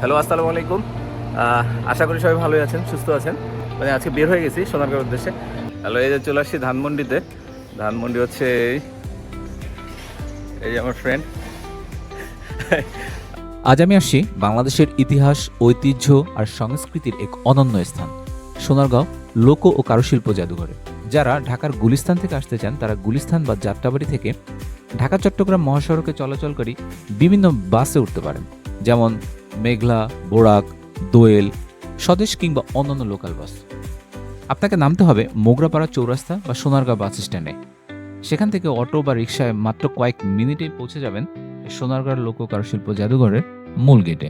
Hello, আসসালামু আলাইকুম। আশা করি সবাই ভালোই আছেন, সুস্থ আছেন। মানে আজকে বের হয়ে গেছি সোনারগাঁর উদ্দেশ্যে। হ্যালো, এই যে চলে আসছি ধানমন্ডিতে। ধানমন্ডি হচ্ছে এই যে আমার ফ্রেন্ড। আজ আমি আসছি বাংলাদেশের ইতিহাস, ঐতিহ্য আর সংস্কৃতির এক অনন্য স্থান সোনারগাঁও লোক ও কারুশিল্প জাদুঘরে। যারা ঢাকার গুলিস্তান থেকে আসতে চান তারা গুলিস্তান বা যাত্রাবাড়ি থেকে ঢাকা চট্টগ্রাম মহাসড়কে চলাচলকারী বিভিন্ন বাসে উঠতে পারেন, যেমন মেঘলা, বোরাক, দোয়েল, স্বদেশ কিংবা অন্যান্য লোকাল বাস। আপনাকে নামতে হবে মোগরাপাড়া চৌরাস্তা বা সোনারগাঁও বাস স্ট্যান্ডে। সেখান থেকে অটো বা রিকশায় মাত্র কয়েক মিনিটেই পৌঁছে যাবেন সোনারগাঁর লোক ও কারুশিল্প জাদুঘরের মূল গেটে।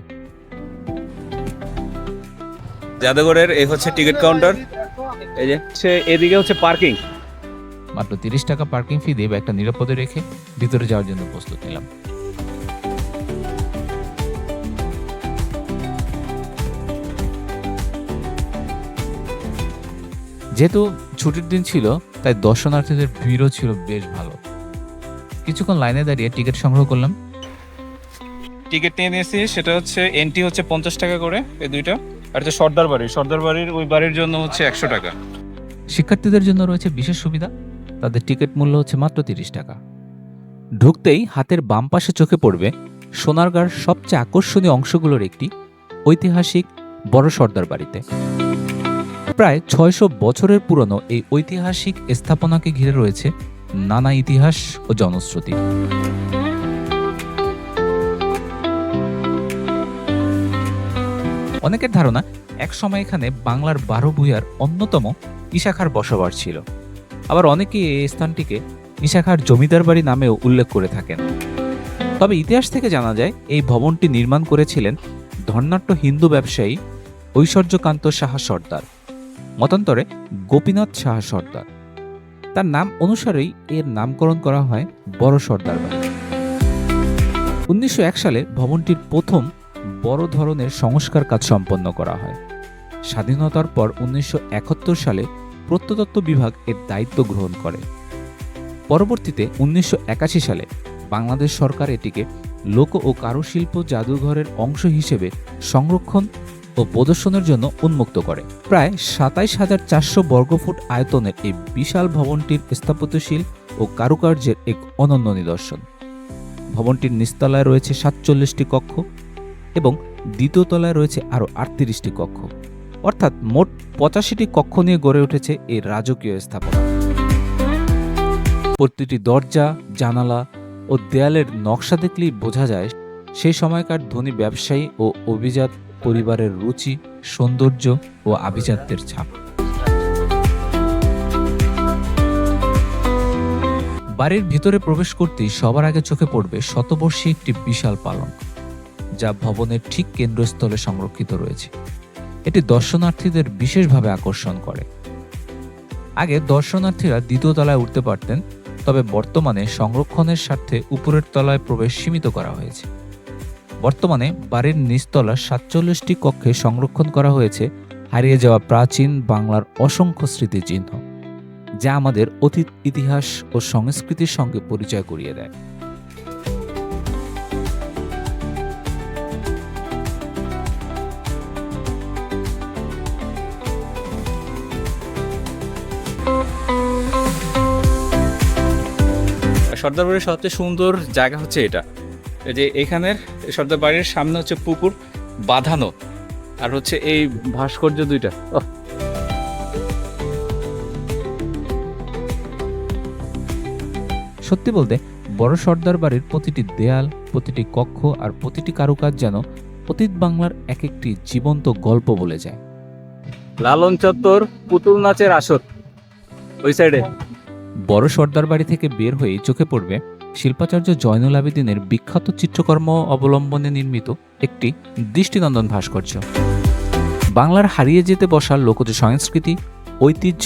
জাদুঘরের এই হচ্ছে টিকিট কাউন্টার। এই যে হচ্ছে এদিকে হচ্ছে পার্কিং। মাত্র 30 টাকা পার্কিং ফি দিয়ে একটা নিরাপদে রেখে ভিতরে যাওয়ার জন্য প্রস্তুত নিলাম। যেহেতু ছুটির দিন ছিল তাই দর্শনার্থীদের ভিড়ও ছিল বেশ ভালো। কিছুক্ষণ লাইনে দাঁড়িয়ে টিকিট সংগ্রহ করলাম। টিকিট নিয়ে নিয়েছি, সেটা হচ্ছে এন্ট্রি হচ্ছে 50 টাকা করে এই দুইটা, আর হচ্ছে সর্দার বাড়ির ওই বাড়ির জন্য হচ্ছে 100 টাকা। শিক্ষার্থীদের জন্য রয়েছে বিশেষ সুবিধা, তাদের টিকিট মূল্য হচ্ছে মাত্র 30 টাকা। ঢুকতেই হাতের বাম পাশে চোখে পড়বে সোনারগাঁর সবচেয়ে আকর্ষণীয় অংশগুলোর একটি ঐতিহাসিক বড় সর্দার বাড়িতে। প্রায় 600 বছরের পুরনো এই ঐতিহাসিক স্থাপনাকে ঘিরে রয়েছে নানা ইতিহাস ও জনশ্রুতি। অনেকের ধারণা এক সময় এখানে বাংলার 12 ভূঁইয়ার অন্যতম ইশাখার বসবাস ছিল। আবার অনেকেই এই স্থানটিকে ইশাখার জমিদার বাড়ি নামেও উল্লেখ করে থাকেন। তবে ইতিহাস থেকে জানা যায় এই ভবনটি নির্মাণ করেছিলেন ধর্নাঢ্য হিন্দু ব্যবসায়ী ঐশ্বর্যকান্ত সাহা সর্দার, মতান্তরে গোপীনাথ সাহা সর্দার। তার নাম অনুসারেই এর নামকরণ করা হয় বড় সর্দার বাড়ি। 1901 সালে ভবনটির প্রথম বড় ধরনের সংস্কার কাজ সম্পন্ন করা হয়। স্বাধীনতার পর 1971 সালে প্রত্নতত্ত্ব বিভাগ এর দায়িত্ব গ্রহণ করে। পরবর্তীতে 1981 সালে বাংলাদেশ সরকার এটিকে লোক ও কারুশিল্প জাদুঘরের অংশ হিসেবে সংরক্ষণ ও প্রদর্শনের জন্য উন্মুক্ত করে। প্রায় 27,400 বর্গফুট আয়তনের এই বিশাল ভবনটির স্থাপত্যশীল ও কারুকার্যের এক অনন্য নিদর্শন। ভবনটির নিচতলায় রয়েছে 47টি কক্ষ এবং দ্বিতীয় তলায় রয়েছে আরও 38টি কক্ষ, অর্থাৎ মোট 85টি কক্ষ নিয়ে গড়ে উঠেছে এই রাজকীয় স্থাপনা। প্রতিটি দরজা, জানালা ও দেয়ালের নকশা দেখলেই বোঝা যায় সেই সময়কার ধনী ব্যবসায়ী ও অভিজাত পরিবারের রুচি, সৌন্দর্য ও আভিজাত্যের ছাপ। বাড়ির ভিতরে প্রবেশ করতেই সবার আগে চোখে পড়বে শতবর্ষী একটি বিশাল পালঙ্ক, যা ভবনের ঠিক কেন্দ্রস্থলে সংরক্ষিত রয়েছে। এটি দর্শনার্থীদের বিশেষভাবে আকর্ষণ করে। আগে দর্শনার্থীরা দ্বিতীয় তলায় উঠতে পারতেন, তবে বর্তমানে সংরক্ষণের স্বার্থে উপরের তলায় প্রবেশ সীমিত করা হয়েছে। বর্তমানে বাড়ির নিচতলা 47টি কক্ষে সংরক্ষণ করা হয়েছে হারিয়ে যাওয়া প্রাচীন বাংলার অসংখ্য স্মৃতিচিহ্ন, যা আমাদের অতীত ইতিহাস ও সংস্কৃতির সঙ্গে পরিচয় করিয়ে দেয়। সর্দার বাড়ির সবচেয়ে সুন্দর জায়গা হচ্ছে এটা, এই যে এখানের সর্দার বাড়ির সামনে হচ্ছে পুকুর বাঁধানো, আর হচ্ছে এই ভাস্কর্য দুইটা। সত্যি বলতে বড় সর্দার বাড়ির প্রতিটি দেয়াল, প্রতিটি কক্ষ আর প্রতিটি কারুকাজ যেন অতীত বাংলার এক একটি জীবন্ত গল্প বলে যায়। লালন চত্বর, পুতুল নাচের আসর ওই সাইডে। বড় সর্দার বাড়ি থেকে বের হয়ে চোখে পড়বে শিল্পাচার্য জয়নুল আবেদিনের বিখ্যাত চিত্রকর্ম অবলম্বনে নির্মিত একটি দৃষ্টিনন্দন ভাস্কর্য। বাংলার হারিয়ে যেতে বসা লোকজ সংস্কৃতি, ঐতিহ্য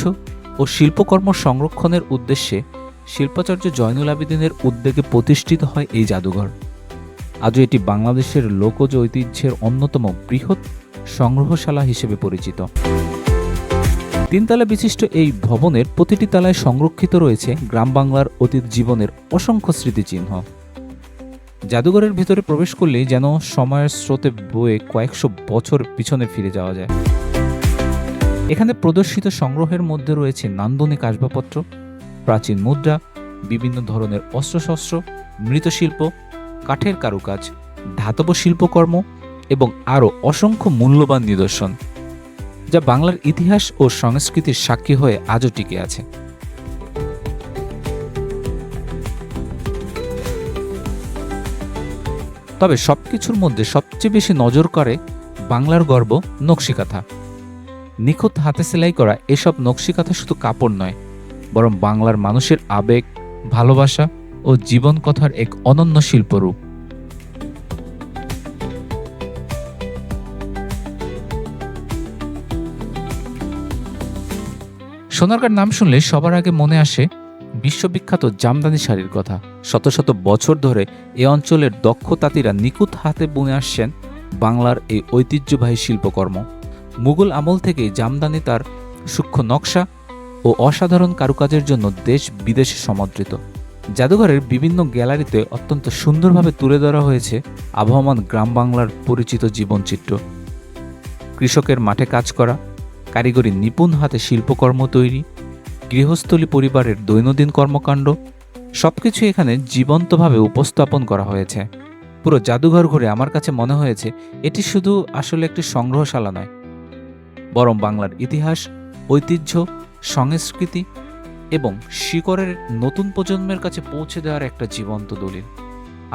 ও শিল্পকর্ম সংরক্ষণের উদ্দেশ্যে শিল্পাচার্য জয়নুল আবেদিনের উদ্যোগে প্রতিষ্ঠিত হয় এই জাদুঘর। আজও এটি বাংলাদেশের লোকজ ঐতিহ্যের অন্যতম বৃহৎ সংগ্রহশালা হিসেবে পরিচিত। 3 তলা বিশিষ্ট এই ভবনের প্রতিটি তলায় সংরক্ষিত রয়েছে গ্রাম বাংলার অতীত জীবনের অসংখ্য স্মৃতিচিহ্ন, জাদুঘরের ভিতরে প্রবেশ করলেই যেন সময়ের স্রোতে বয়ে কয়েকশো বছর পিছনে ফিরে যাওয়া যায়। এখানে প্রদর্শিত সংগ্রহের মধ্যে রয়েছে নান্দনিক আসবাবপত্র, প্রাচীন মুদ্রা, বিভিন্ন ধরনের অস্ত্রশস্ত্র, মৃৎশিল্প, কাঠের কারুকাজ, ধাতব শিল্পকর্ম এবং আরও অসংখ্য মূল্যবান নিদর্শন, যা বাংলার ইতিহাস ও সংস্কৃতির সাক্ষী হয়ে আজও টিকে আছে। তবে সবকিছুর মধ্যে সবচেয়ে বেশি নজর কাড়ে বাংলার গর্ব নকশিকাঁথা। নিখুঁত হাতে সেলাই করা এসব নকশিকাঁথা শুধু কাপড় নয়, বরং বাংলার মানুষের আবেগ, ভালোবাসা ও জীবন কথার এক অনন্য শিল্পরূপ। সোনারগাঁর নাম শুনলে সবার আগে মনে আসে বিশ্ববিখ্যাত জামদানি শাড়ির কথা। শত শত বছর ধরে এ অঞ্চলের দক্ষ তাঁতিরা নিখুঁত হাতে বুনে আসছেন বাংলার এই ঐতিহ্যবাহী শিল্পকর্ম। মুঘল আমল থেকেই জামদানি তার সূক্ষ্ম নকশা ও অসাধারণ কারুকাজের জন্য দেশ বিদেশে সমাদৃত। জাদুঘরের বিভিন্ন গ্যালারিতে অত্যন্ত সুন্দরভাবে তুলে ধরা হয়েছে আবহমান গ্রাম বাংলার পরিচিত জীবনচিত্র। কৃষকের মাঠে কাজ করা, কারিগরি নিপুণ হাতে শিল্পকর্ম তৈরি, গৃহস্থলী পরিবারের দৈনন্দিন কর্মকাণ্ড, সবকিছু এখানে জীবন্তভাবে উপস্থাপন করা হয়েছে। পুরো জাদুঘর ঘুরে আমার কাছে মনে হয়েছে এটি শুধু আসলে একটি সংগ্রহশালা নয়, বরং বাংলার ইতিহাস, ঐতিহ্য, সংস্কৃতি এবং শিকড়ের নতুন প্রজন্মের কাছে পৌঁছে দেওয়ার একটা জীবন্ত দলিল।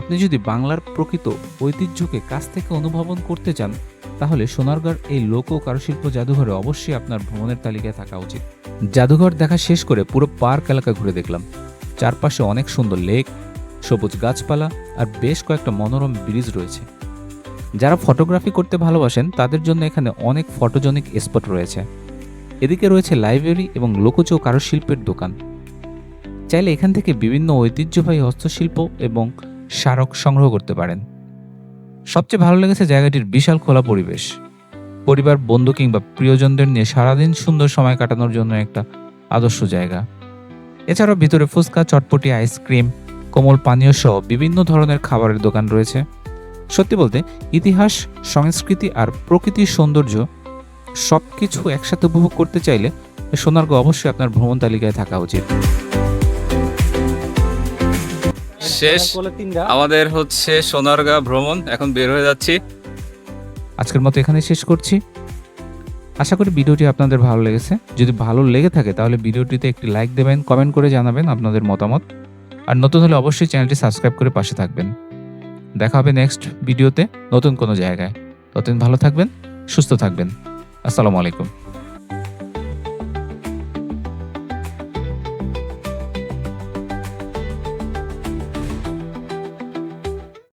আপনি যদি বাংলার প্রকৃত ঐতিহ্যকে কাছ থেকে অনুভবন করতে চান, তাহলে সোনারগাঁর এই লোক ও কারুশিল্প জাদুঘরে অবশ্যই আপনার ভ্রমণের তালিকায় থাকা উচিত। জাদুঘর দেখা শেষ করে পুরো পার্ক এলাকা ঘুরে দেখলাম। চারপাশে অনেক সুন্দর লেক, সবুজ গাছপালা আর বেশ কয়েকটা মনোরম ব্রিজ রয়েছে। যারা ফটোগ্রাফি করতে ভালোবাসেন তাদের জন্য এখানে অনেক ফটোজেনিক স্পট রয়েছে। এদিকে রয়েছে লাইব্রেরি এবং লোকজ কারুশিল্পের দোকান। চাইলে এখান থেকে বিভিন্ন ঐতিহ্যবাহী হস্তশিল্প এবং স্মারক সংগ্রহ করতে পারেন। সবচেয়ে ভালো লেগেছে জায়গাটির বিশাল খোলা পরিবেশ। পরিবার, বন্ধু কিংবা প্রিয়জনদের নিয়ে সারাদিন সুন্দর সময় কাটানোর জন্য একটা আদর্শ জায়গা। এছাড়াও ভিতরে ফুচকা, চটপটি, আইসক্রিম, কোমল পানীয় সহ বিভিন্ন ধরনের খাবারের দোকান রয়েছে। সত্যি বলতে ইতিহাস, সংস্কৃতি আর প্রকৃতির সৌন্দর্য সবকিছু একসাথে উপভোগ করতে চাইলে সোনারগাঁও অবশ্যই আপনার ভ্রমণ তালিকায় থাকা উচিত। শেষ আমাদের হচ্ছে সোনারগাঁ ভ্রমণ, এখন বের হয়ে যাচ্ছি। আজকের মতো এখানে শেষ করছি। আশা করি ভিডিওটি আপনাদের ভালো লেগেছে। যদি ভালো লেগে থাকে তাহলে ভিডিওটিতে একটি লাইক দেবেন, কমেন্ট করে জানাবেন আপনাদের মতামত। আর নতুন হলে অবশ্যই চ্যানেলটি সাবস্ক্রাইব করে পাশে থাকবেন। দেখা হবে নেক্সট ভিডিওতে নতুন কোনো জায়গায়। ততদিন ভালো থাকবেন, সুস্থ থাকবেন। আসসালামু আলাইকুম।